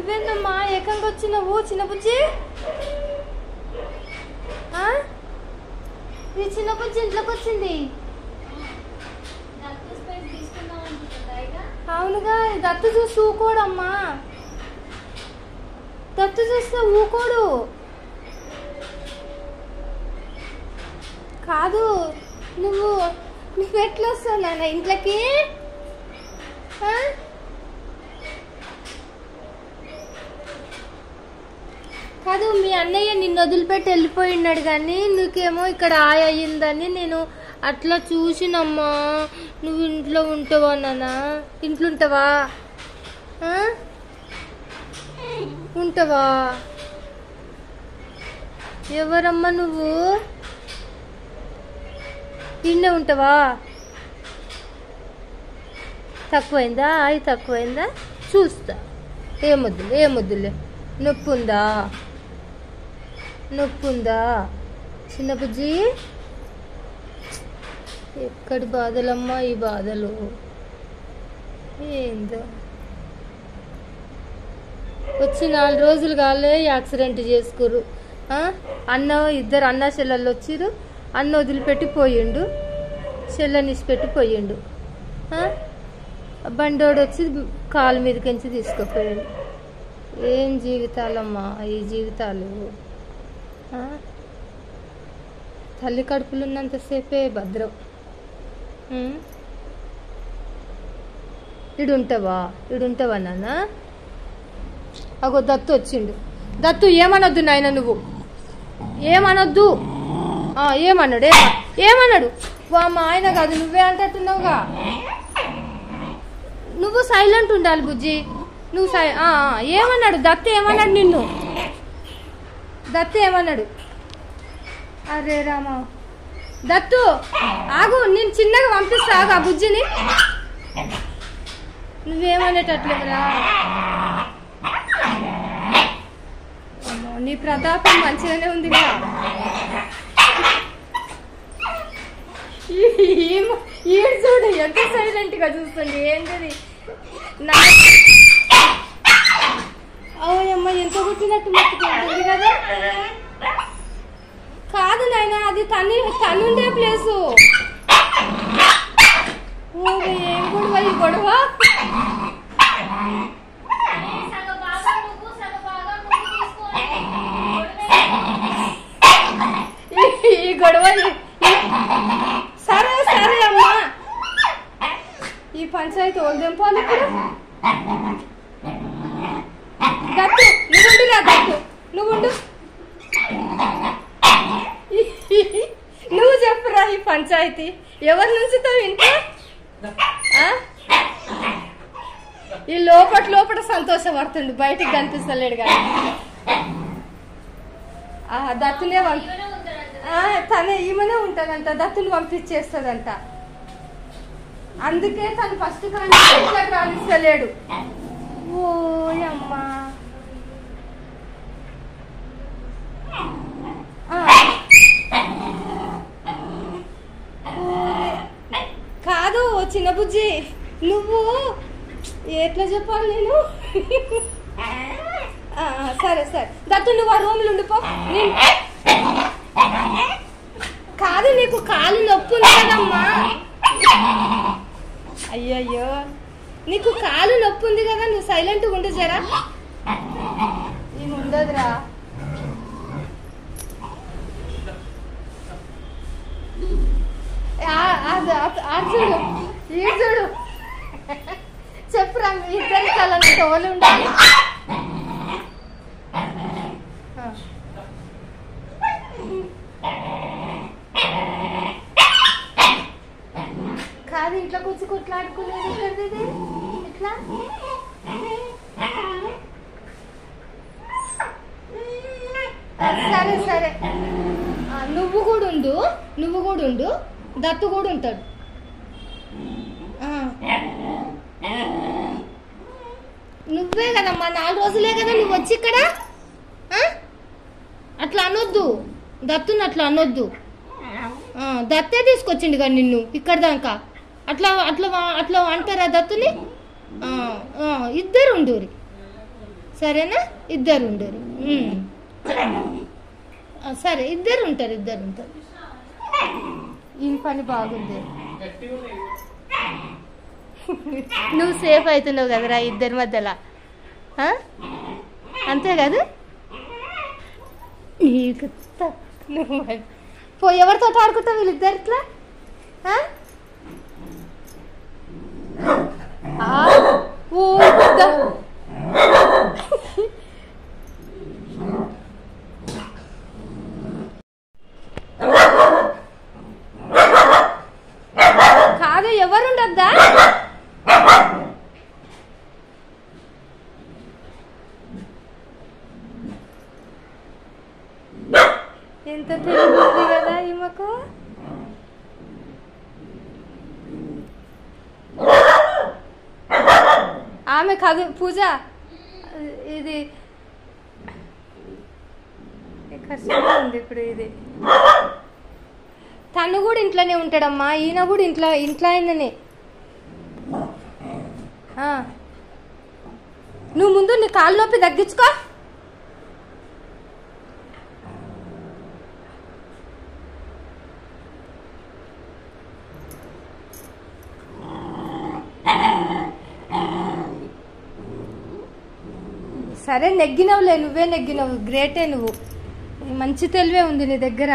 నువ్వేందమ్మా ఏకంగా వచ్చినావు చిన్న బుజ్జి? ఈ చిన్న బుజ్జి ఇంట్లోకి వచ్చింది. అవునుగా, దత్తు చూసి ఊకోడమ్మా. దత్తు చూస్తే ఊకోడు. కాదు, నువ్వెట్లా వస్తావు నాన్న ఇంట్లోకి? కాదు, మీ అన్నయ్య నిన్ను వదిలిపెట్టి వెళ్ళిపోయినాడు, కానీ నీకేమో ఇక్కడ ఆయ అయ్యిందని నేను అట్లా చూసినమ్మా. నువ్వు ఇంట్లో ఉంటావా నాన్న? ఇంట్లో ఉంటావా? ఉంటావా? ఎవరమ్మా నువ్వు? ఇన్నే ఉంటావా? తక్కువైందా? అయి తక్కువైందా? చూస్తా. ఏమొద్దులే. నొప్పి ఉందా చిన్న బుజ్జి? ఎక్కడి బాధలమ్మా ఈ బాధలు? ఏందో వచ్చి 4 రోజులు కాలే యాక్సిడెంట్ చేసుకురు. ఇద్దరు అన్న చెల్లెళ్ళు వచ్చిరు. అన్న వదిలిపెట్టి పోయిండు, చెల్లెని ఇసిపెట్టి పోయిండు. బండోడు వచ్చి కాలు మీదకించి తీసుకుపోయాడు. ఏం జీవితాలమ్మా ఈ జీవితాలు. తల్లి కడుపులు ఉన్నంతసేపే భద్రం. ఇడుంటావా నాన్న? అగో దత్తు వచ్చిండు. దత్తు ఏమనొద్దు నాయన, నువ్వు ఏమనొద్దు. ఏమన్నాడు? మా ఆయన కాదు, నువ్వే అంటున్నావుగా. నువ్వు సైలెంట్ ఉండాలి బుజ్జి. నువ్వు ఏమన్నాడు దత్తు? ఏమన్నాడు నిన్ను? దత్తు ఏమన్నాడు? అరే రామా, దత్తు ఆగు, నేను చిన్నగా పంపిస్తా ఆగు ఆ బుజ్జిని. నువ్వేమనేటట్లేదురా. నీ ప్రతాపం మంచిగానే ఉంది కదా. ఈడు చూడు ఎంత సైలెంట్ గా చూస్తుంది. ఏంటది? అమ్మ ఎంత కొట్టినట్టు మొత్తుకుంటుంది కదా. కాదు నాయన, అది తనుండే ప్లేసు. ఏం గొడవ ఈ గొడవ? ఈ గొడవ సరే అమ్మా. ఈ పంచాయతీ ఓల్దెంపాలి ఇప్పుడు. దత్తు నువ్వుండు. నువ్వు చెప్పురా, ఈ పంచాయతీ ఎవరి నుంచితో ఇంట్లో? ఈ లోపల సంతోషపడుతుండు, బయటికి కనిపిస్తలేడు కానీ. దత్తునే తనే ఈమెనే ఉంటదంట, దత్తుని పంపించేస్తుందంట. అందుకే తను ఫస్ట్ కానీ రాణిస్తలేడు. ఓయమ్మా, కాదు చిన్న బుజ్జి, నువ్వు ఎట్లా చెప్పాలి నేను? సరే దత్తు నువ్వు ఆ రూమ్లో ఉండిపో. కాదు, నీకు కాలు నొప్పి ఉంది కదమ్మా. అయ్యయ్యో, నీకు కాలు నొప్పి ఉంది కదా, నువ్వు సైలెంట్గా ఉండు జరా. ఏమి ఉండదురా. చూడు చూడు, చెప్పురా. మీ ఇద్దరి కళ్ళని తోలు ఉండాలి. కాదు, ఇంట్లో కూర్చు కొట్లాడుకునేది ఇక్కడిది. ఇట్లా సరే నువ్వు కూడా ఉండు, దత్తు కూడా ఉంటాడు. నువ్వే కదమ్మా, 4 రోజులే కదా నువ్వు వచ్చి ఇక్కడ. అట్లా అనొద్దు దత్తుని, అట్లా అనొద్దు. దత్తే తీసుకొచ్చిండు కానీ నిన్ను ఇక్కడ దాకా. అట్లా అట్లా అట్లా అంటారా దత్తుని? ఇద్దరు ఉండురి. సరేనా? ఇద్దరు ఉండరు. సరే, ఇద్దరు ఉంటారు. ఈ పని బాగుంది. నువ్వు సేఫ్ అవుతున్నావు కదరా ఇద్దరి మధ్యలో, అంతే కదా? నువ్వు ఎవరితో ఆడుకుంటావు వీళ్ళిద్దరు ఇట్లా? కాదు, ఎవరుండద్దా? ఎంత తెలియదు కదా ఈమెకు. ఆమె కాదు పూజ, ఇది కష్టంగా ఉంది ఇప్పుడు. ఇది తను కూడా ఇంట్లోనే ఉంటాడమ్మా, ఈయన కూడా ఇంట్లో ఆయననే. నువ్వు ముందు నీ కాళ్ళు నొప్పి తగ్గించుకో. సరే, నెగ్గినవులే, నువ్వే నెగ్గినవు. గ్రేటే నువ్వు, మంచి తెలివే ఉంది నీ దగ్గర.